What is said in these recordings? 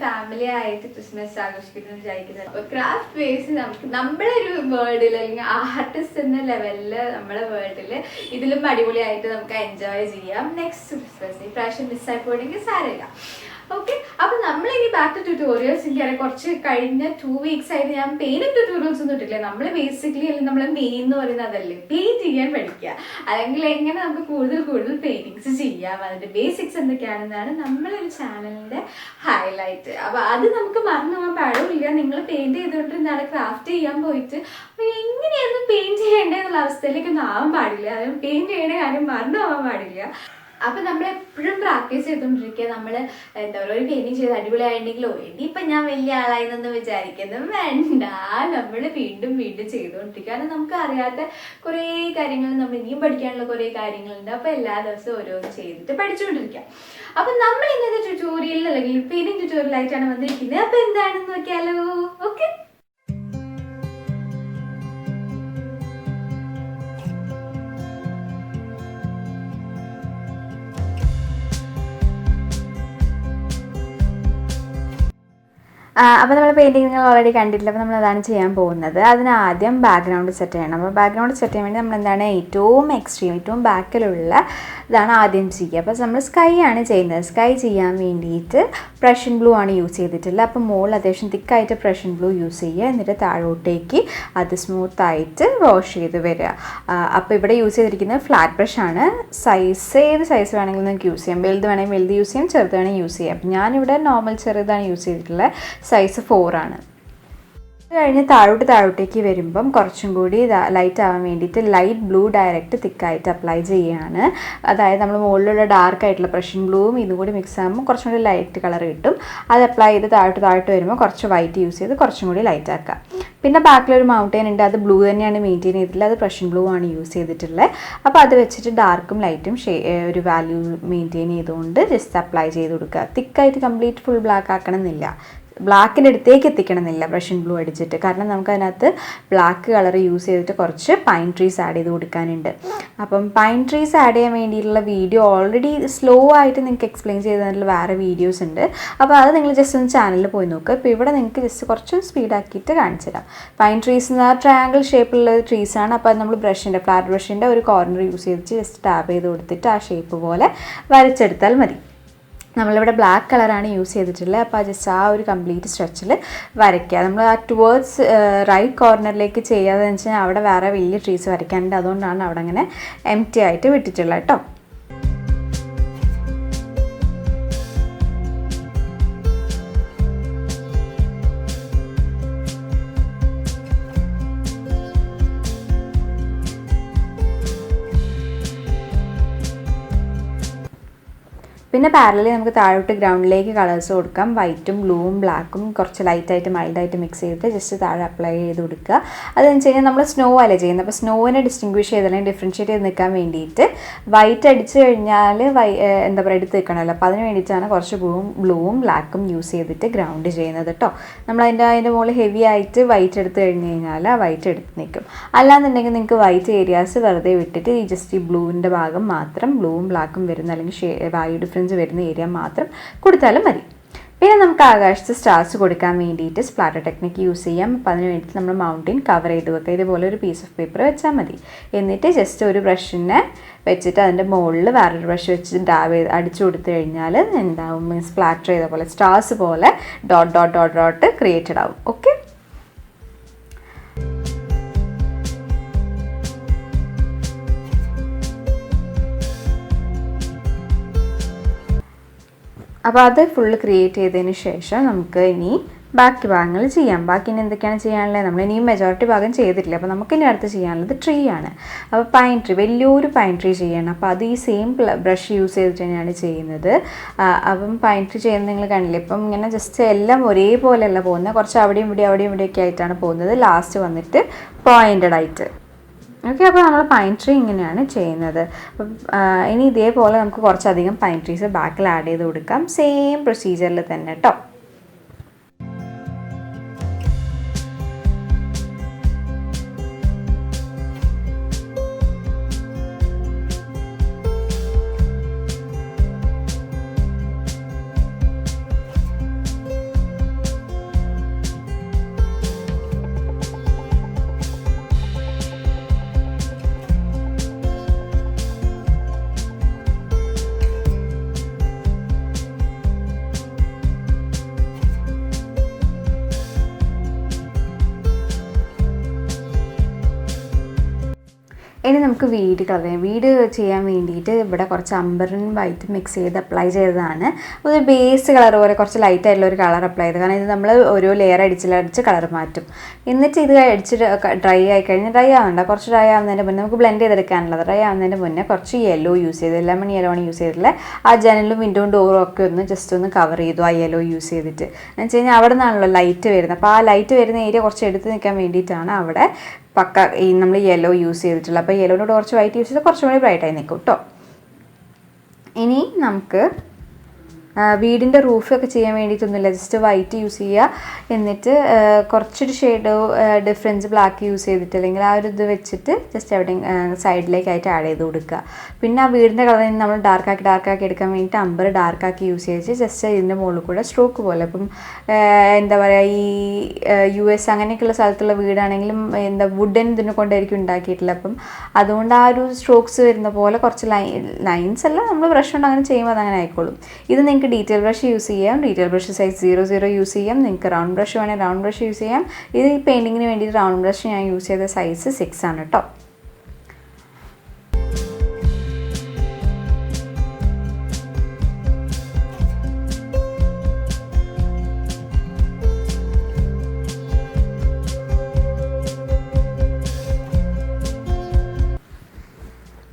Family ആയിട്ട് Christmas ആഘോഷിക്കുന്നു വിചാരിക്കുന്നത്. അപ്പോൾ ക്രാഫ്റ്റ് ബേസ് നമുക്ക് നമ്മുടെ ഒരു വേൾഡിൽ അല്ലെങ്കിൽ ആർട്ടിസ്റ്റ് എന്ന ലെവലിൽ നമ്മുടെ വേൾഡിൽ ഇതിലും അടിപൊളിയായിട്ട് നമുക്ക് എൻജോയ് ചെയ്യാം. നെക്സ്റ്റ് ക്രിസ്മസ് ഈ പ്രാവശ്യം മിസ്സായി പോയില്ലെങ്കിൽ സാരമില്ല. ഓക്കെ, അപ്പൊ നമ്മളിനി ബാക്ക് ടു ട്യൂട്ടോറിയൽസ്. എനിക്കറിയാം കുറച്ച് കഴിഞ്ഞ 2 weeks ആയിട്ട് ഞാൻ പെയിന്റിംഗ് ട്യൂട്ടോറിയൽസ് ഒന്നും ഇട്ടില്ല. നമ്മൾ ബേസിക്കലി അല്ലെങ്കിൽ നമ്മൾ മെയിൻ എന്ന് പറയുന്നത് അതല്ലേ, പെയിന്റ് ചെയ്യാൻ പഠിക്കുക, അല്ലെങ്കിൽ എങ്ങനെ നമുക്ക് കൂടുതൽ പെയിന്റിങ്സ് ചെയ്യാം, അതിന്റെ ബേസിക്സ് എന്തൊക്കെയാണെന്നാണ് നമ്മളൊരു ചാനലിന്റെ ഹൈലൈറ്റ്. അപ്പൊ അത് നമുക്ക് മറന്നു പോകാൻ പാടില്ല. നിങ്ങൾ പെയിന്റ് ചെയ്തുകൊണ്ടിരുന്നാണ് ക്രാഫ്റ്റ് ചെയ്യാൻ പോയിട്ട് അപ്പൊ എങ്ങനെയായിരുന്നു പെയിന്റ് ചെയ്യേണ്ടതെന്നുള്ള അവസ്ഥയിലേക്കൊന്നും ആവാൻ പാടില്ല. അതും പെയിന്റ് ചെയ്യേണ്ട കാര്യം മറന്നു പോകാൻ പാടില്ല. അപ്പൊ നമ്മൾ എപ്പോഴും പ്രാക്ടീസ് ചെയ്തോണ്ടിരിക്കുക. നമ്മൾ എന്താ പറയുക, ഒരു പെയിന്റിങ് ചെയ്ത് അടിപൊളിയായിട്ടുണ്ടെങ്കിലോ ഇനിയിപ്പൊ ഞാൻ വലിയ ആളായി എന്നൊന്ന് വിചാരിക്കുന്നത് വേണ്ട. നമ്മൾ വീണ്ടും ചെയ്തുകൊണ്ടിരിക്കുക. കാരണം നമുക്ക് അറിയാത്ത കുറേ കാര്യങ്ങൾ, നമ്മൾ ഇനിയും പഠിക്കാനുള്ള കുറേ കാര്യങ്ങളുണ്ട്. അപ്പൊ എല്ലാ ദിവസവും ഓരോന്ന് ചെയ്തിട്ട് പഠിച്ചുകൊണ്ടിരിക്കുക. അപ്പൊ നമ്മൾ ഇന്നത്തെ ട്യൂട്ടോറിയൽ അല്ലെങ്കിൽ പെയിന്റിങ് ട്യൂട്ടോറിയൽ ആയിട്ടാണ് വന്നിരിക്കുന്നത്. അപ്പൊ എന്താണെന്ന് നോക്കിയാലോ. ഓക്കെ, അപ്പോൾ നമ്മൾ പെയിൻറ്റിങ് നിങ്ങൾ ഓൾറെഡി കണ്ടിട്ടില്ല. അപ്പോൾ നമ്മൾ അതാണ് ചെയ്യാൻ പോകുന്നത്. അതിന് ആദ്യം ബാക്ക്ഗ്രൗണ്ട് സെറ്റ് ചെയ്യണം. അപ്പോൾ ബാക്ക്ഗ്രൗണ്ട് സെറ്റ് ചെയ്യാൻ വേണ്ടി നമ്മൾ എന്താണ് ഏറ്റവും എക്സ്ട്രീം, ഏറ്റവും ബാക്കിലുള്ള ഇതാണ് ആദ്യം ചെയ്യുക. അപ്പോൾ നമ്മൾ സ്കൈ ആണ് ചെയ്യുന്നത്. സ്കൈ ചെയ്യാൻ വേണ്ടിയിട്ട് പ്രഷ്യൻ ബ്ലൂ ആണ് യൂസ് ചെയ്തിട്ടുള്ളത്. അപ്പോൾ മുകളിൽ അത്യാവശ്യം തിക്കായിട്ട് പ്രഷ്യൻ ബ്ലൂ യൂസ് ചെയ്യുക. എന്നിട്ട് താഴോട്ടേക്ക് അത് സ്മൂത്തായിട്ട് വാഷ് ചെയ്ത് വരിക. അപ്പോൾ ഇവിടെ യൂസ് ചെയ്തിരിക്കുന്നത് ഫ്ലാറ്റ് ബ്രഷ് ആണ്. ഏത് സൈസ് വേണമെങ്കിലും നിങ്ങൾക്ക് യൂസ് ചെയ്യാം. വലുത് വേണമെങ്കിൽ വലുത് യൂസ് ചെയ്യാം, ചെറുത് വേണമെങ്കിൽ യൂസ് ചെയ്യാം. അപ്പോൾ ഞാനിവിടെ നോർമൽ ചെറുതാണ് യൂസ് ചെയ്തിട്ടുള്ളത്. സൈസ് 4 ആണ്. അത് കഴിഞ്ഞ് താഴോട്ടേക്ക് വരുമ്പം കുറച്ചും കൂടി ലൈറ്റ് ആവാൻ വേണ്ടിയിട്ട് ലൈറ്റ് ബ്ലൂ ഡയറക്റ്റ് തിക്കായിട്ട് അപ്ലൈ ചെയ്യുകയാണ്. അതായത് നമ്മൾ മുകളിലുള്ള ഡാർക്ക് ആയിട്ടുള്ള പ്രഷ്യൻ ബ്ലൂവും ഇതും കൂടി മിക്സ് ആകുമ്പോൾ കുറച്ചും കൂടി ലൈറ്റ് കളർ കിട്ടും. അത് അപ്ലൈ ചെയ്ത് താഴോട്ട് വരുമ്പോൾ കുറച്ച് വൈറ്റ് യൂസ് ചെയ്ത് കുറച്ചും കൂടി ലൈറ്റ് ആക്കുക. പിന്നെ ബാക്കിലൊരു മൗണ്ടെയിൻ ഉണ്ട്. അത് ബ്ലൂ തന്നെയാണ് മെയിൻറ്റെയിൻ ചെയ്തിട്ടുള്ളത്. അത് പ്രഷ്യൻ ബ്ലൂ ആണ് യൂസ് ചെയ്തിട്ടുള്ളത്. അപ്പോൾ അത് വെച്ചിട്ട് ഡാർക്കും ലൈറ്റും ഒരു വാല്യൂ മെയിൻറ്റെയിൻ ചെയ്തുകൊണ്ട് ജസ്റ്റ് അപ്ലൈ ചെയ്ത് കൊടുക്കുക. തിക്കായിട്ട് കംപ്ലീറ്റ് ഫുൾ ബ്ലാക്ക് ആക്കണം എന്നില്ല, ബ്ലാക്കിൻ്റെ അടുത്തേക്ക് എത്തിക്കണമെന്നില്ല പ്രഷ്യൻ ബ്ലൂ അടിച്ചിട്ട്. കാരണം നമുക്കതിനകത്ത് ബ്ലാക്ക് കളർ യൂസ് ചെയ്തിട്ട് കുറച്ച് പൈൻ ട്രീസ് ആഡ് ചെയ്ത് കൊടുക്കാനുണ്ട്. അപ്പം പൈൻ ട്രീസ് ആഡ് ചെയ്യാൻ വേണ്ടിയിട്ടുള്ള വീഡിയോ ഓൾറെഡി സ്ലോ ആയിട്ട് നിങ്ങൾക്ക് എക്സ്പ്ലെയിൻ ചെയ്തതിനുള്ള വേറെ വീഡിയോസ് ഉണ്ട്. അപ്പോൾ അത് നിങ്ങൾ ജസ്റ്റ് ഒന്ന് ചാനലിൽ പോയി നോക്കുക. ഇപ്പോൾ ഇവിടെ നിങ്ങൾക്ക് ജസ്റ്റ് കുറച്ച് സ്പീഡാക്കിയിട്ട് കാണിച്ചു തരാം. പൈൻ ട്രീസ് എന്ന ട്രയാങ്കിൾ ഷേപ്പിലുള്ള ട്രീസാണ്. അപ്പോൾ അത് നമ്മൾ ഫ്ലാറ്റ് ബ്രഷിൻ്റെ ഒരു കോർണർ യൂസ് ചെയ്തിട്ട് ജസ്റ്റ് ടാപ്പ് ചെയ്ത് കൊടുത്തിട്ട് ആ ഷേപ്പ് പോലെ വരച്ചെടുത്താൽ മതി. നമ്മളിവിടെ ബ്ലാക്ക് കളറാണ് യൂസ് ചെയ്തിട്ടുള്ളത്. അപ്പോൾ ജസ്റ്റ് ആ ഒരു കംപ്ലീറ്റ് സ്ട്രെച്ചിൽ വരയ്ക്കുക. നമ്മൾ ആ ടുവേർഡ്സ് റൈറ്റ് കോർണറിലേക്ക് ചെയ്യാതെ വെച്ചാൽ അവിടെ വേറെ വലിയ ട്രീസ് വരയ്ക്കാനുണ്ട്. അതുകൊണ്ടാണ് അവിടെ അങ്ങനെ എംപ്റ്റി ആയിട്ട് വിട്ടിട്ടുള്ളത് കേട്ടോ. പിന്നെ പാരലലി നമുക്ക് താഴോട്ട് ഗ്രൗണ്ടിലേക്ക് കളേഴ്സ് കൊടുക്കാം. വൈറ്റും ബ്ലൂവും ബ്ലാക്കും കുറച്ച് ലൈറ്റായിട്ട് മൈൽഡായിട്ട് മിക്സ് ചെയ്തിട്ട് ജസ്റ്റ് താഴെ അപ്ലൈ ചെയ്ത് കൊടുക്കുക. അതെന്ന് വെച്ച് കഴിഞ്ഞാൽ നമ്മൾ സ്നോ അല്ലേ ചെയ്യുന്നത്. അപ്പോൾ സ്നോവിനെ ഡിസ്റ്റിങ്വിഷ് ചെയ്ത് അല്ലെങ്കിൽ ഡിഫറൻഷ്യേറ്റ് ചെയ്ത് നിൽക്കാൻ വേണ്ടിയിട്ട് വൈറ്റ് അടിച്ച് കഴിഞ്ഞാൽ എന്താ പറയുക എടുത്ത് നിൽക്കണമല്ലോ. അപ്പോൾ അതിന് വേണ്ടിയിട്ടാണ് കുറച്ച് ബ്ലൂവും ബ്ലാക്കും യൂസ് ചെയ്തിട്ട് ഗ്രൗണ്ട് ചെയ്യുന്നത് കേട്ടോ. അതിൻ്റെ മുകളിൽ ഹെവി ആയിട്ട് വൈറ്റ് എടുത്ത് കഴിഞ്ഞ് കഴിഞ്ഞാൽ ആ വൈറ്റ് എടുത്ത് നിൽക്കും. അല്ലാന്നുണ്ടെങ്കിൽ നിങ്ങൾക്ക് വൈറ്റ് ഏരിയാസ് വെറുതെ വിട്ടിട്ട് ഈ ജസ്റ്റ് ഈ ബ്ലൂവിൻ്റെ ഭാഗം മാത്രം ബ്ലൂവും ബ്ലാക്കും വരുന്ന അല്ലെങ്കിൽ വാല്യൂ ഡിഫറൻസ് വരുന്ന ഏരിയ മാത്രം കൊടുത്താലും മതി. പിന്നെ നമുക്ക് ആകാശത്ത് സ്റ്റാർസ് കൊടുക്കാൻ വേണ്ടിയിട്ട് സ്പ്ലാറ്റർ ടെക്നിക്ക് യൂസ് ചെയ്യാം. അപ്പോൾ അതിന് വേണ്ടിയിട്ട് നമ്മൾ മൗണ്ടെയിൻ കവർ ചെയ്ത് വെക്കുക. ഇതുപോലെ ഒരു പീസ് ഓഫ് പേപ്പർ വെച്ചാൽ മതി. എന്നിട്ട് ജസ്റ്റ് ഒരു ബ്രഷിനെ വെച്ചിട്ട് അതിൻ്റെ മുകളിൽ വേറൊരു ബ്രഷ് വെച്ച് അടിച്ചു കൊടുത്തു കഴിഞ്ഞാൽ എന്താവും, സ്പ്ലാറ്റർ ചെയ്ത പോലെ സ്റ്റാർസ് പോലെ ഡോട്ട് ക്രിയേറ്റഡ് ആവും. ഓക്കെ, അപ്പോൾ അത് ഫുള്ള് ക്രിയേറ്റ് ചെയ്തതിന് ശേഷം നമുക്ക് ഇനി ബാക്കി ഭാഗങ്ങൾ ചെയ്യാം. ബാക്കി ഇനി എന്തൊക്കെയാണ് ചെയ്യാനുള്ളത്, നമ്മൾ ഇനിയും മെജോറിറ്റി ഭാഗം ചെയ്തിട്ടില്ല. അപ്പോൾ നമുക്ക് ഇനി അടുത്ത് ചെയ്യാനുള്ളത് ട്രീ ആണ്. അപ്പോൾ പൈൻ ട്രീ, വലിയൊരു പൈൻ ട്രീ ചെയ്യണം. അപ്പോൾ അത് ഈ സെയിം ബ്രഷ് യൂസ് ചെയ്തിട്ട് തന്നെയാണ് ചെയ്യുന്നത്. അപ്പം പൈൻ ട്രീ ചെയ്യുന്നത് നിങ്ങൾ കണ്ടില്ലേ. ഇപ്പം ഇങ്ങനെ ജസ്റ്റ് എല്ലാം ഒരേപോലെയല്ല പോകുന്നത്, കുറച്ച് അവിടെയും ഇവിടെയൊക്കെ ആയിട്ടാണ് പോകുന്നത്. ലാസ്റ്റ് വന്നിട്ട് പോയിൻറ്റഡ് ആയിട്ട്. ഓക്കെ, അപ്പോൾ നമ്മൾ പൈൻ ട്രീ ഇങ്ങനെയാണ് ചെയ്യുന്നത്. അപ്പം ഇനി ഇതേപോലെ നമുക്ക് കുറച്ചധികം പൈൻ ട്രീസ് ബാക്കിൽ ആഡ് ചെയ്ത് കൊടുക്കാം. സെയിം പ്രൊസീജിയറിൽ തന്നെ കേട്ടോ. ഇനി നമുക്ക് വീട് കളർ ചെയ്യാം. വീട് ചെയ്യാൻ വേണ്ടിയിട്ട് ഇവിടെ കുറച്ച് അംബറും വൈറ്റും മിക്സ് ചെയ്ത് അപ്ലൈ ചെയ്തതാണ്. ഒരു ബേസ് കളർ പോലെ കുറച്ച് ലൈറ്റ് ആയിട്ടുള്ള ഒരു കളർ അപ്ലൈ ചെയ്ത്, കാരണം ഇത് നമ്മൾ ഓരോ ലെയർ അടിച്ച് കളർ മാറ്റും. എന്നിട്ട് ഇത് അടിച്ചിട്ട് ഡ്രൈ ആയി കഴിഞ്ഞാൽ, ഡ്രൈ ആവണ്ട, കുറച്ച് ഡ്രൈ ആവുന്നതിന് മുന്നേ നമുക്ക് ബ്ലെൻഡ് ചെയ്തെടുക്കാനുള്ളത്. ഡ്രൈ ആവുന്നതിന് മുന്നേ കുറച്ച് യെല്ലോ യൂസ് ചെയ്ത്, ലെമൺ യെല്ലോ ആണ് യൂസ് ചെയ്തിട്ടുള്ളത്. ആ ജനലും വിൻഡോയും ഡോറും ഒക്കെ ഒന്ന് ജസ്റ്റ് ഒന്ന് കവർ ചെയ്തു ആ യെല്ലോ യൂസ് ചെയ്തിട്ട്. എന്ന് വെച്ച് കഴിഞ്ഞാൽ അവിടെ നിന്നാണല്ലോ ലൈറ്റ് വരുന്നത്. അപ്പോൾ ആ ലൈറ്റ് വരുന്ന ഏരിയ കുറച്ച് എടുത്ത് നിൽക്കാൻ വേണ്ടിയിട്ടാണ് അവിടെ പക്ക ഈ നമ്മൾ യെല്ലോ യൂസ് ചെയ്തിട്ടുള്ളത്. അപ്പോൾ യെല്ലോനോട് കുറച്ച് വൈറ്റ് യൂസ് ചെയ്താൽ കുറച്ചും കൂടി ബ്രൈറ്റായി നിൽക്കും കേട്ടോ. ഇനി നമുക്ക് വീടിൻ്റെ റൂഫൊക്കെ ചെയ്യാൻ വേണ്ടിയിട്ടൊന്നുമില്ല, ജസ്റ്റ് വൈറ്റ് യൂസ് ചെയ്യുക. എന്നിട്ട് കുറച്ചൊരു ഷെയ്ഡോ ഡിഫറൻസ് ബ്ലാക്ക് യൂസ് ചെയ്തിട്ട്, അല്ലെങ്കിൽ ആ ഒരു ഇത് വെച്ചിട്ട് ജസ്റ്റ് എവിടെ സൈഡിലേക്കായിട്ട് ആഡ് ചെയ്ത് കൊടുക്കുക. പിന്നെ ആ വീടിൻ്റെ കളറിൽ നമ്മൾ ഡാർക്കാക്കി എടുക്കാൻ വേണ്ടിയിട്ട് അമ്പർ ഡാർക്കാക്കി യൂസ് ചെയ്തിട്ട് ജസ്റ്റ് ഇതിൻ്റെ മുകളിൽ കൂടെ സ്ട്രോക്ക് പോലെ, ഇപ്പം എന്താ പറയുക, ഈ US അങ്ങനെയൊക്കെയുള്ള സ്ഥലത്തുള്ള വീടാണെങ്കിലും എന്താ വുഡൻ ഇതിനെ കൊണ്ടായിരിക്കും ഉണ്ടാക്കിയിട്ടുള്ളത്. അപ്പം അതുകൊണ്ട് ആ ഒരു സ്ട്രോക്സ് വരുന്ന പോലെ കുറച്ച് ലൈൻസ് അല്ല, നമ്മൾ ബ്രഷ് കൊണ്ട് അങ്ങനെ ചെയ്യുമ്പോൾ അതങ്ങനെ ആയിക്കോളും. ഇത് നിങ്ങൾക്ക് ഡീറ്റെയിൽ ബ്രഷ് യൂസ് ചെയ്യാം. ഡീറ്റെയിൽ ബ്രഷ് സൈസ് 00 യൂസ് ചെയ്യാം. നിങ്ങൾക്ക് റൗണ്ട് ബ്രഷ് വേണമെങ്കിൽ റൗണ്ട് ബ്രഷ് യൂസ് ചെയ്യാം. ഇത് ഈ പെയിൻറ്റിങ്ങിന് വേണ്ടിയിട്ട് റൗണ്ട് ബ്രഷ് ഞാൻ യൂസ് ചെയ്ത സൈസ് 6 ആണ് കേട്ടോ.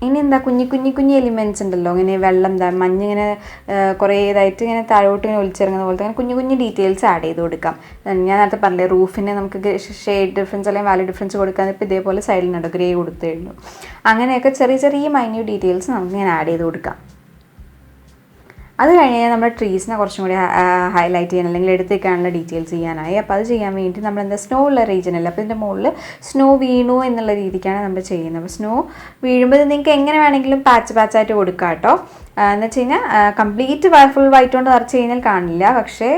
ഇനി എന്താ കുഞ്ഞി എലിമെൻറ്റ്സ് ഉണ്ടല്ലോ, ഇങ്ങനെ വെള്ളം മഞ്ഞിങ്ങനെ കുറേ ഇതായിട്ട് ഇങ്ങനെ താഴോട്ട് ഇങ്ങനെ ഒലിച്ചിറങ്ങുന്ന പോലത്തെ അങ്ങനെ കുഞ്ഞു ഡീറ്റെയിൽസ് ആഡ് ചെയ്ത് കൊടുക്കാം. ഞാൻ നേരത്തെ പറഞ്ഞില്ലേ, റൂഫിന് നമുക്ക് ഷെയ്ഡ് ഡിഫറൻസ് അല്ലെങ്കിൽ വാല്യൂ ഡിഫറൻസ് കൊടുക്കാൻ ഇപ്പോൾ ഇതേപോലെ സൈഡിലുണ്ടോ ഗ്രേ കൊടുത്തേ ഉള്ളൂ. അങ്ങനെയൊക്കെ ചെറിയ മൈന്യൂട്ട് ഡീറ്റെയിൽസ് നമുക്ക് ഇങ്ങനെ ആഡ് ചെയ്ത് കൊടുക്കാം. അത് കഴിഞ്ഞ് കഴിഞ്ഞാൽ നമ്മുടെ ട്രീസിനെ കുറച്ചും കൂടി ഹൈലൈറ്റ് ചെയ്യാൻ അല്ലെങ്കിൽ എടുത്തേക്കാനുള്ള ഡീറ്റെയിൽസ് ചെയ്യാനായി. അപ്പോൾ അത് ചെയ്യാൻ വേണ്ടി നമ്മൾ എന്താ സ്നോ ഉള്ള റീജിയൻ അല്ല, അപ്പോൾ ഇതിൻ്റെ മുകളിൽ സ്നോ വീണു എന്നുള്ള രീതിക്കാണ് നമ്മൾ ചെയ്യുന്നത്. അപ്പോൾ സ്നോ വീഴുമ്പോൾ നിങ്ങൾക്ക് എങ്ങനെ വേണമെങ്കിലും പാച്ചായിട്ട് കൊടുക്കാം കേട്ടോ. എന്ന് വെച്ച് കഴിഞ്ഞാൽ കംപ്ലീറ്റ് ഫുൾ വൈറ്റ് കൊണ്ട് നിറച്ച് കഴിഞ്ഞാൽ കാണില്ല, പക്ഷേ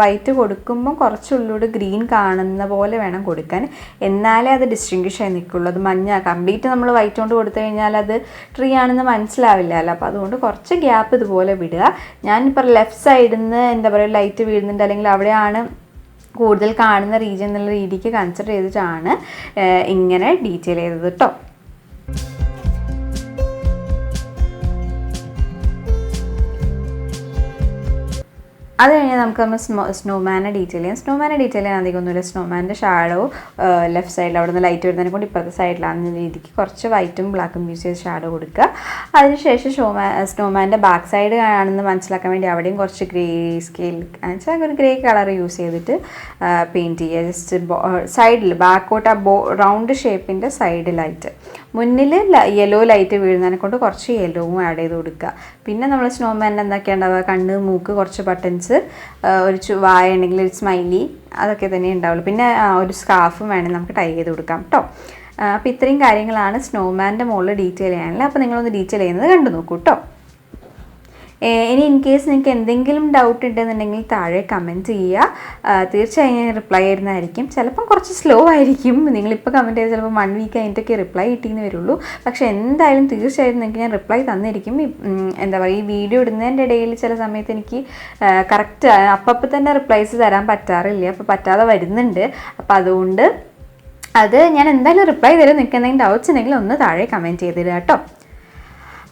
വൈറ്റ് കൊടുക്കുമ്പോൾ കുറച്ചുള്ളൂടെ ഗ്രീൻ കാണുന്ന പോലെ വേണം കൊടുക്കാൻ, എന്നാലേ അത് ഡിസ്റ്റിങ്വിഷ് ആയി നിൽക്കുള്ളൂ. അത് മഞ്ഞ കംപ്ലീറ്റ് നമ്മൾ വൈറ്റ് കൊണ്ട് കൊടുത്തു കഴിഞ്ഞാൽ അത് ട്രീ ആണെന്ന് മനസ്സിലാവില്ലല്ലോ. അപ്പോൾ അതുകൊണ്ട് കുറച്ച് ഗ്യാപ്പ് ഇതുപോലെ വിടുക. ഞാനിപ്പോൾ ലെഫ്റ്റ് സൈഡിൽ നിന്ന് എന്താ പറയുക ലൈറ്റ് വീഴുന്നുണ്ട്, അല്ലെങ്കിൽ അവിടെയാണ് കൂടുതൽ കാണുന്ന റീജിയൻ എന്നുള്ള രീതിക്ക് കൺസിഡർ ചെയ്തിട്ടാണ് ഇങ്ങനെ ഡീറ്റെയിൽ ചെയ്തത് കേട്ടോ. അത് കഴിഞ്ഞാൽ നമുക്ക് സ്നോമാനെ ഡീറ്റെയിൽ ചെയ്യാം. സ്നോമാനെ ഡീറ്റെയിൽ ചെയ്യാൻ അധികമൊന്നുമില്ല. സ്നോമാൻ്റെ ഷാഡോ ലെഫ്റ്റ് സൈഡിൽ അവിടെ നിന്ന് ലൈറ്റ് വരുന്നതിനെ കൊണ്ട് ഇപ്പുറത്തെ സൈഡിലാണെന്ന രീതിക്ക് കുറച്ച് വൈറ്റും ബ്ലാക്കും യൂസ് ചെയ്ത് ഷാഡോ കൊടുക്കുക. അതിനുശേഷം സ്നോമാൻ്റെ ബാക്ക് സൈഡ് ആണെന്ന് മനസ്സിലാക്കാൻ വേണ്ടി അവിടെയും കുറച്ച് ഗ്രേ സ്കെയിൽ വെച്ചാൽ ഒരു ഗ്രേ കളർ യൂസ് ചെയ്തിട്ട് പെയിൻറ്റ് ചെയ്യുക. ജസ്റ്റ് സൈഡിൽ ബാക്കോട്ട് ആ റൗണ്ട് ഷേപ്പിൻ്റെ സൈഡിലായിട്ട്. മുന്നിൽ യെല്ലോ ലൈറ്റ് വീഴുന്നതിനെ കൊണ്ട് കുറച്ച് യെല്ലോവും ആഡ് ചെയ്ത് കൊടുക്കുക. പിന്നെ നമ്മൾ സ്നോമാൻ്റെ എന്തൊക്കെയാണ് ഉണ്ടാവുക, കണ്ണ്, മൂക്ക്, കുറച്ച് ബട്ടൺസ്, ഒരു വായ ഉണ്ടെങ്കിൽ ഒരു സ്മൈലി, അതൊക്കെ തന്നെ ഉണ്ടാവുള്ളൂ. പിന്നെ ഒരു സ്കാർഫും വേണമെങ്കിൽ നമുക്ക് ടൈ ചെയ്ത് കൊടുക്കാം കേട്ടോ. അപ്പോൾ ഇത്രയും കാര്യങ്ങളാണ് സ്നോമാൻ്റെ മുകളിൽ ഡീറ്റെയിൽ ചെയ്യാനുള്ളത്. അപ്പോൾ നിങ്ങളൊന്ന് ഡീറ്റെയിൽ ചെയ്യുന്നത് കണ്ടു നോക്കൂ കേട്ടോ. ഇനി ഇൻ കേസ് നിങ്ങൾക്ക് എന്തെങ്കിലും ഡൗട്ട് ഉണ്ടെന്നുണ്ടെങ്കിൽ താഴെ കമൻറ്റ് ചെയ്യുക. തീർച്ചയായും ഞാൻ റിപ്ലൈ ചെയ്യുന്നതായിരിക്കും. ചിലപ്പം കുറച്ച് സ്ലോ ആയിരിക്കും, നിങ്ങളിപ്പോൾ കമൻറ്റ് ചെയ്ത് ചിലപ്പോൾ 1 വീക്ക് കഴിഞ്ഞിട്ടൊക്കെ റിപ്ലൈ കിട്ടിയെന്ന് വരുള്ളൂ. പക്ഷേ എന്തായാലും തീർച്ചയായും നിങ്ങൾക്ക് ഞാൻ റിപ്ലൈ തന്നിരിക്കും. എന്താ പറയുക, ഈ വീഡിയോ ഇടുന്നതിൻ്റെ ഇടയിൽ ചില സമയത്ത് എനിക്ക് കറക്റ്റ് അപ്പം തന്നെ റിപ്ലൈസ് തരാൻ പറ്റാറില്ല, അപ്പോൾ പറ്റാതെ വരുന്നുണ്ട്. അപ്പോൾ അതുകൊണ്ട് അത് ഞാൻ എന്തായാലും റിപ്ലൈ തരും. നിങ്ങൾക്ക് എന്തെങ്കിലും ഡൗട്ട്സ് ഉണ്ടെങ്കിൽ ഒന്ന് താഴെ കമൻറ്റ് ചെയ്തിടുക കേട്ടോ.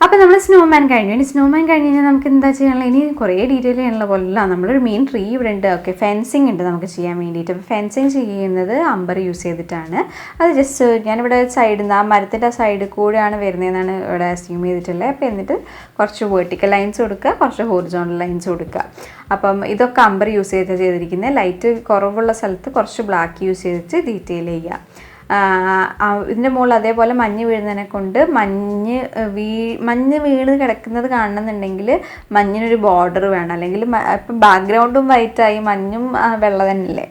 അപ്പോൾ നമ്മൾ സ്നോമാൻ കഴിഞ്ഞു. ഇനി സ്നോമാൻ കഴിഞ്ഞ് കഴിഞ്ഞാൽ നമുക്ക് എന്താ ചെയ്യാനുള്ള, ഇനി കുറേ ഡീറ്റെയിൽ ചെയ്യാനുള്ള പോലെയല്ല. നമ്മളൊരു മെയിൻ ട്രീ ഇവിടെ ഉണ്ട്. ഓക്കെ, ഫെൻസിങ് ഉണ്ട് നമുക്ക് ചെയ്യാൻ വേണ്ടിയിട്ട്. അപ്പോൾ ഫെൻസിങ് ചെയ്യുന്നത് അമ്പർ യൂസ് ചെയ്തിട്ടാണ്. അത് ജസ്റ്റ് ഞാനിവിടെ സൈഡിൽ നിന്ന് ആ മരത്തിൻ്റെ സൈഡിൽ കൂടെയാണ് വരുന്നതെന്നാണ് ഇവിടെ അസ്യൂം ചെയ്തിട്ടുള്ളത്. അപ്പോൾ എന്നിട്ട് കുറച്ച് വെർട്ടിക്കൽ ലൈൻസ് കൊടുക്കുക, കുറച്ച് ഹൊറിസോണ്ടൽ ലൈൻസ് കൊടുക്കുക. അപ്പം ഇതൊക്കെ അമ്പർ യൂസ് ചെയ്തിരിക്കുന്നത്. ലൈറ്റ് കുറവുള്ള സ്ഥലത്ത് കുറച്ച് ബ്ലാക്ക് യൂസ് ചെയ്തിട്ട് ഡീറ്റെയിൽ ചെയ്യുക. ഇതിൻ്റെ മുകളിൽ അതേപോലെ മഞ്ഞ് വീഴുന്നതിനെ കൊണ്ട് മഞ്ഞ് വീണ് കിടക്കുന്നത് കാണണമെന്നുണ്ടെങ്കിൽ മഞ്ഞിനൊരു ബോർഡർ വേണം, അല്ലെങ്കിൽ ഇപ്പം ബാക്ക്ഗ്രൗണ്ടും വൈറ്റായി മഞ്ഞും വെള്ള തന്നെയല്ലേ.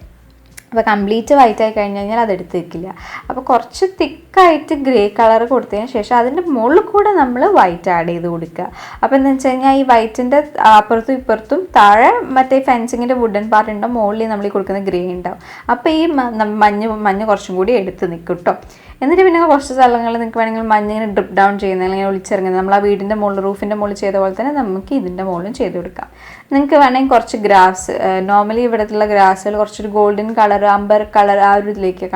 അപ്പോൾ കംപ്ലീറ്റ് വൈറ്റ് ആയി കഴിഞ്ഞ് കഴിഞ്ഞാൽ അതെടുത്ത് വെക്കില്ല. അപ്പോൾ കുറച്ച് തിക്കായിട്ട് ഗ്രേ കളർ കൊടുത്തതിന് ശേഷം അതിൻ്റെ മുകളിൽ കൂടെ നമ്മൾ വൈറ്റ് ആഡ് ചെയ്ത് കൊടുക്കുക. അപ്പോൾ എന്താ വെച്ച് കഴിഞ്ഞാൽ ഈ വൈറ്റിൻ്റെ അപ്പുറത്തും ഇപ്പുറത്തും താഴെ മറ്റേ ഫെൻസിങ്ങിൻ്റെ വുഡൻ പാർട്ട് ഉണ്ടാവും, മുകളിൽ നമ്മൾ ഈ കൊടുക്കുന്ന ഗ്രേ ഉണ്ടാവും. അപ്പോൾ ഈ മഞ്ഞ് കുറച്ചും കൂടി എടുത്ത് നിൽക്കും കേട്ടോ. എന്നിട്ട് പിന്നെ കുറച്ച് സ്ഥലങ്ങളിൽ നിങ്ങൾക്ക് വേണമെങ്കിൽ മഞ്ഞിങ്ങനെ ഡ്രിപ്പ് ഡൗൺ ചെയ്യുന്നത് അല്ലെങ്കിൽ ഒളിച്ചിറങ്ങുന്നത് നമ്മൾ ആ വീടിൻ്റെ മുകളിൽ റൂഫിൻ്റെ മുകളിൽ ചെയ്ത പോലെ തന്നെ നമുക്ക് ഇതിൻ്റെ മുകളിലും ചെയ്ത് കൊടുക്കാം. നിങ്ങൾക്ക് വേണമെങ്കിൽ കുറച്ച് ഗ്രാസ്, നോർമലി ഇവിടത്തുള്ള ഗ്രാസുകൾ കുറച്ചൊരു ഗോൾഡൻ കളർ, അംബർ കളർ ആ ഒരു ഇതിലേക്ക്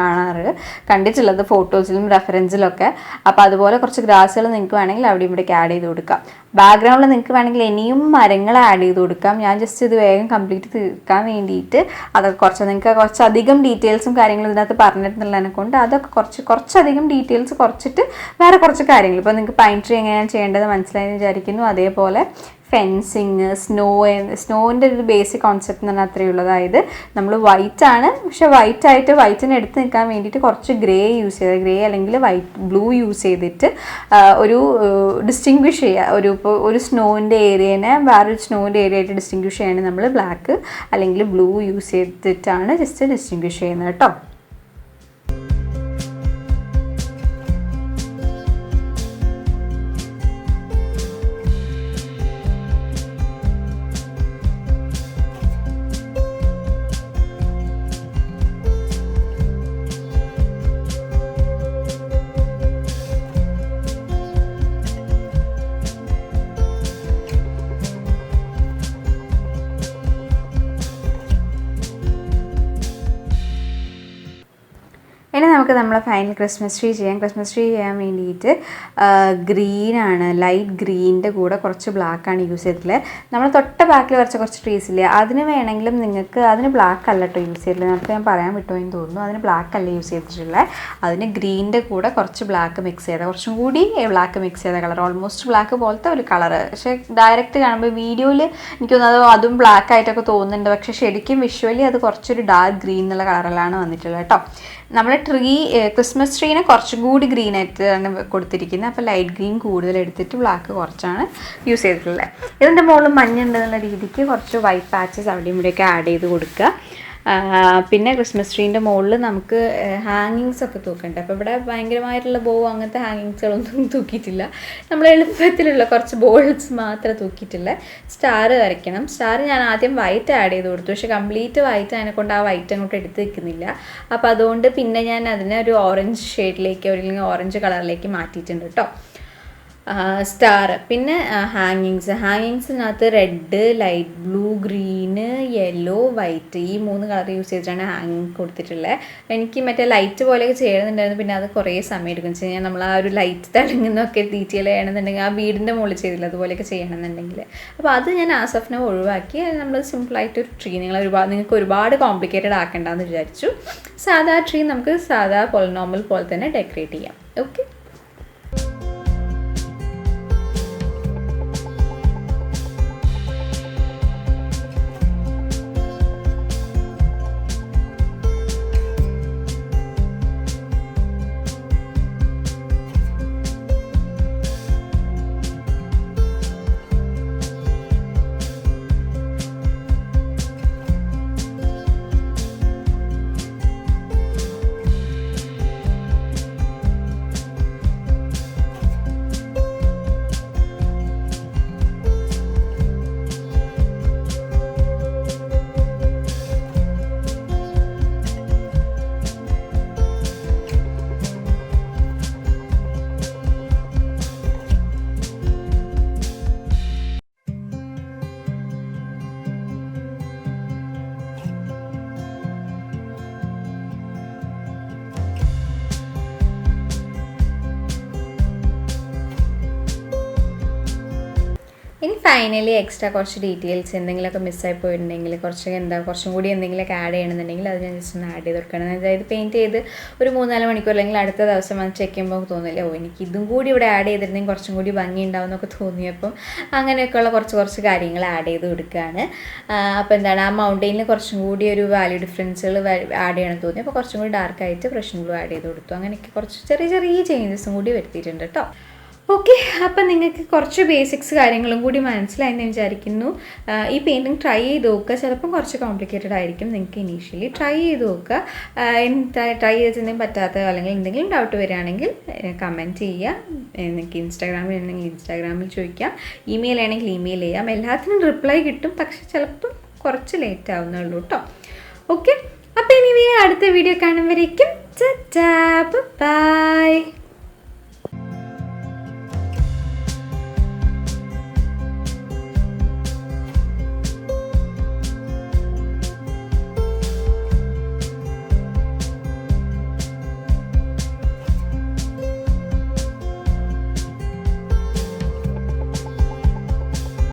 കണ്ടിട്ടുള്ളത് ഫോട്ടോസിലും റെഫറൻസിലൊക്കെ. അപ്പോൾ അതുപോലെ കുറച്ച് ഗ്രാസുകൾ നിങ്ങൾക്ക് വേണമെങ്കിൽ അവിടെ ഇവിടേക്ക് ആഡ് ചെയ്ത് കൊടുക്കാം. ബാക്ക്ഗ്രൗണ്ടിൽ നിങ്ങൾക്ക് വേണമെങ്കിൽ ഇനിയും മരങ്ങൾ ആഡ് ചെയ്ത് കൊടുക്കാം. ഞാൻ ജസ്റ്റ് ഇത് വേഗം കംപ്ലീറ്റ് തീർക്കാൻ വേണ്ടിയിട്ട് അതൊക്കെ നിങ്ങൾക്ക് കുറച്ചധികം ഡീറ്റെയിൽസും കാര്യങ്ങളും ഇതിനകത്ത് പറഞ്ഞിട്ടുള്ളതിനെ കൊണ്ട് അതൊക്കെ കുറച്ചധികം ഡീറ്റെയിൽസ് കുറച്ചിട്ട് വേറെ കുറച്ച് കാര്യങ്ങൾ ഇപ്പോൾ നിങ്ങൾക്ക് പൈൻ ട്രീ എങ്ങനെയാണ് ചെയ്യേണ്ടത് മനസ്സിലായെന്ന് വിചാരിക്കുന്നു. അതേപോലെ ഫെൻസിങ്, സ്നോവിൻ്റെ ഒരു ബേസിക് കോൺസെപ്റ്റ് എന്ന് പറഞ്ഞാൽ അത്രയേ ഉള്ളൂ. അതായത് നമ്മൾ വൈറ്റ് ആണ്, പക്ഷേ വൈറ്റിനെ എടുത്ത് നിൽക്കാൻ വേണ്ടിയിട്ട് കുറച്ച് ഗ്രേ യൂസ് ചെയ്ത്, ഗ്രേ അല്ലെങ്കിൽ ബ്ലൂ യൂസ് ചെയ്തിട്ട് ഒരു ഡിസ്റ്റിങ്വിഷ് ചെയ്യുക. ഇപ്പോൾ ഒരു സ്നോവിൻ്റെ ഏരിയനെ വേറൊരു സ്നോവിൻ്റെ ഏരിയ ആയിട്ട് ഡിസ്റ്റിങ്വിഷ് ചെയ്യണമെങ്കിൽ നമ്മൾ ബ്ലാക്ക് അല്ലെങ്കിൽ ബ്ലൂ യൂസ് ചെയ്തിട്ടാണ് ജസ്റ്റ് ഡിസ്റ്റിങ്വിഷ് ചെയ്യുന്നത് കേട്ടോ. ഇനി നമുക്ക് നമ്മളെ ഫൈനൽ ക്രിസ്മസ് ട്രീ ചെയ്യാം. ക്രിസ്മസ് ട്രീ ചെയ്യാൻ വേണ്ടിയിട്ട് ഗ്രീനാണ്, ലൈറ്റ് ഗ്രീനിൻ്റെ കൂടെ കുറച്ച് ബ്ലാക്കാണ് യൂസ് ചെയ്തിട്ടുള്ളത്. നമ്മൾ തൊട്ട ബാക്കിൽ കുറച്ച് ട്രീസ് ഇല്ലേ, അതിന് വേണമെങ്കിലും നിങ്ങൾക്ക് അതിന് ബ്ലാക്ക് അല്ല കേട്ടോ യൂസ് ചെയ്തിട്ടുള്ളത്. നമുക്ക് ഞാൻ പറയാൻ വിട്ടുപോയെന്ന് തോന്നുന്നു. അതിന് ബ്ലാക്ക് അല്ല യൂസ് ചെയ്തിട്ടുള്ളത്. അതിന് ഗ്രീനിൻ്റെ കൂടെ കുറച്ച് ബ്ലാക്ക് മിക്സ് ചെയ്ത, കുറച്ചും കൂടി ബ്ലാക്ക് മിക്സ് ചെയ്ത കളർ, ഓൾമോസ്റ്റ് ബ്ലാക്ക് പോലത്തെ ഒരു കളർ. പക്ഷേ ഡയറക്റ്റ് കാണുമ്പോൾ വീഡിയോയിൽ എനിക്ക് തോന്നുന്നത് അതും ബ്ലാക്ക് ആയിട്ടൊക്കെ തോന്നുന്നുണ്ട്. പക്ഷേ ശരിക്കും വിഷ്വലി അത് കുറച്ചൊരു ഡാർക്ക് ഗ്രീൻ എന്നുള്ള കളറിലാണ് വന്നിട്ടുള്ളത് കേട്ടോ. നമ്മുടെ ക്രിസ്മസ് ട്രീനെ കുറച്ചും കൂടി ഗ്രീൻ ആയിട്ടാണ് കൊടുത്തിരിക്കുന്നത്. അപ്പോൾ ലൈറ്റ് ഗ്രീൻ കൂടുതൽ എടുത്തിട്ട് ബ്ലാക്ക് കുറച്ചാണ് യൂസ് ചെയ്തിട്ടുള്ളത്. ഇതിൻ്റെ മുകളിൽ മഞ്ഞുണ്ടെന്നുള്ള രീതിക്ക് കുറച്ച് വൈറ്റ് പാച്ചസ് അവിടെയും ഇവിടെയൊക്കെ ആഡ് ചെയ്ത് കൊടുക്കുക. പിന്നെ ക്രിസ്മസ് ട്രീൻ്റെ മുകളിൽ നമുക്ക് ഹാങ്ങിങ്സ് ഒക്കെ തൂക്കണ്ട. അപ്പോൾ ഇവിടെ ഭയങ്കരമായിട്ടുള്ള ബോ അങ്ങനത്തെ ഹാങ്ങിങ്സുകളൊന്നും തൂക്കിയിട്ടില്ല. നമ്മൾ എളുപ്പത്തിലുള്ള കുറച്ച് ബോൾസ് മാത്രമേ തൂക്കിയിട്ടില്ല. സ്റ്റാർ വരയ്ക്കണം. സ്റ്റാർ ഞാൻ ആദ്യം വൈറ്റ് ആഡ് ചെയ്ത് കൊടുത്തു, പക്ഷേ കംപ്ലീറ്റ് വൈറ്റ് അതിനെക്കൊണ്ട് ആ വൈറ്റ് അങ്ങോട്ട് എടുത്ത് വെക്കുന്നില്ല. അപ്പോൾ അതുകൊണ്ട് പിന്നെ ഞാൻ അതിനെ ഒരു ഓറഞ്ച് ഷെയ്ഡിലേക്ക് അല്ലെങ്കിൽ ഓറഞ്ച് കളറിലേക്ക് മാറ്റിയിട്ടുണ്ട് കേട്ടോ സ്റ്റാർ. പിന്നെ ഹാങ്ങിങ്സിനകത്ത് red, light blue, green, yellow, white ഈ 3 കളർ യൂസ് ചെയ്തിട്ടാണ് ഹാങ്ങിങ് കൊടുത്തിട്ടുള്ളത്. എനിക്ക് മറ്റേ ലൈറ്റ് പോലെയൊക്കെ ചെയ്യണമെന്നുണ്ടായിരുന്നു. പിന്നെ അത് കുറേ സമയം എടുക്കും. വെച്ച് കഴിഞ്ഞാൽ നമ്മൾ ആ ഒരു ലൈറ്റ് തിളങ്ങുന്നൊക്കെ ഡീറ്റെയിൽ ചെയ്യണമെന്നുണ്ടെങ്കിൽ ആ വീടിൻ്റെ മുകളിൽ ചെയ്തില്ല, അതുപോലെയൊക്കെ ചെയ്യണമെന്നുണ്ടെങ്കിൽ. അപ്പോൾ അത് ഞാൻ ആസഫിനെ ഒഴിവാക്കി. നമ്മൾ സിമ്പിളായിട്ടൊരു ട്രീ നിങ്ങൾക്ക് ഒരുപാട് കോംപ്ലിക്കേറ്റഡ് ആക്കേണ്ടെന്ന് വിചാരിച്ചു. സാധാ ട്രീ നമുക്ക് സാധാ നോർമൽ പോലെ തന്നെ ഡെക്കറേറ്റ് ചെയ്യാം. ഓക്കെ. ഇനി ഫൈനലി എക്സ്ട്രാ കുറച്ച് ഡീറ്റെയിൽസ് എന്തെങ്കിലുമൊക്കെ മിസ്സായി പോയിട്ടുണ്ടെങ്കിൽ കുറച്ചും കൂടി എന്തെങ്കിലുമൊക്കെ ആഡ് ചെയ്യണമെന്നുണ്ടെങ്കിൽ അത് ഞാൻ ജസ്റ്റ് ഒന്ന് ആഡ് ചെയ്ത് കൊടുക്കണം. അതായത് പെയിൻറ്റ് ചെയ്ത് ഒരു 3-4 മണിക്കൂർ അല്ലെങ്കിൽ അടുത്ത ദിവസം അത് ചെക്ക് ചെയ്യുമ്പോൾ തോന്നില്ല, എനിക്ക് ഇതും കൂടി ഇവിടെ ആഡ് ചെയ്തിരുന്നെങ്കിൽ കുറച്ചും കൂടി ഭംഗി ഉണ്ടാവും എന്നൊക്കെ തോന്നിയപ്പം അങ്ങനെയൊക്കെയുള്ള കുറച്ച് കാര്യങ്ങൾ ആഡ് ചെയ്ത് കൊടുക്കുകയാണ്. അപ്പോൾ എന്താണ്, ആ മൗണ്ടെയിനിൽ കുറച്ചും കൂടി ഒരു വാല്യൂ ഡിഫറൻസുകൾ ആഡ് ചെയ്യണം തോന്നി. അപ്പോൾ കുറച്ചും കൂടി ഡാർക്കായിട്ട് പ്രഷർ ബ്ലൂ ആഡ് ചെയ്ത് കൊടുത്തു. അങ്ങനെയൊക്കെ കുറച്ച് ചെറിയ ചേഞ്ചസും കൂടി വരുത്തിയിട്ടുണ്ട് കേട്ടോ. ഓക്കെ, അപ്പം നിങ്ങൾക്ക് കുറച്ച് ബേസിക്സ് കാര്യങ്ങളും കൂടി മനസ്സിലായെന്ന് വിചാരിക്കുന്നു. ഈ പെയിൻറ്റിങ് ട്രൈ ചെയ്ത് നോക്കുക. ചിലപ്പം കുറച്ച് കോംപ്ലിക്കേറ്റഡ് ആയിരിക്കും. നിങ്ങൾക്ക് ഇനീഷ്യലി ട്രൈ ചെയ്ത് നോക്കുക. ട്രൈ ചെയ്തെന്തെങ്കിലും പറ്റാത്ത അല്ലെങ്കിൽ എന്തെങ്കിലും ഡൗട്ട് വരികയാണെങ്കിൽ കമൻറ്റ് ചെയ്യുക. നിങ്ങൾക്ക് ഇൻസ്റ്റാഗ്രാമിൽ ഉണ്ടെങ്കിൽ ഇൻസ്റ്റാഗ്രാമിൽ ചോദിക്കാം, ഇമെയിൽ ആണെങ്കിൽ ഇമെയിൽ ചെയ്യാം. എല്ലാത്തിനും റിപ്ലൈ കിട്ടും, പക്ഷെ ചിലപ്പം കുറച്ച് ലേറ്റ് ആവുന്നുള്ളൂ കേട്ടോ. ഓക്കെ, അപ്പോൾ ഇനി അടുത്ത വീഡിയോ കാണുമ്പോഴേക്കും ബൈ.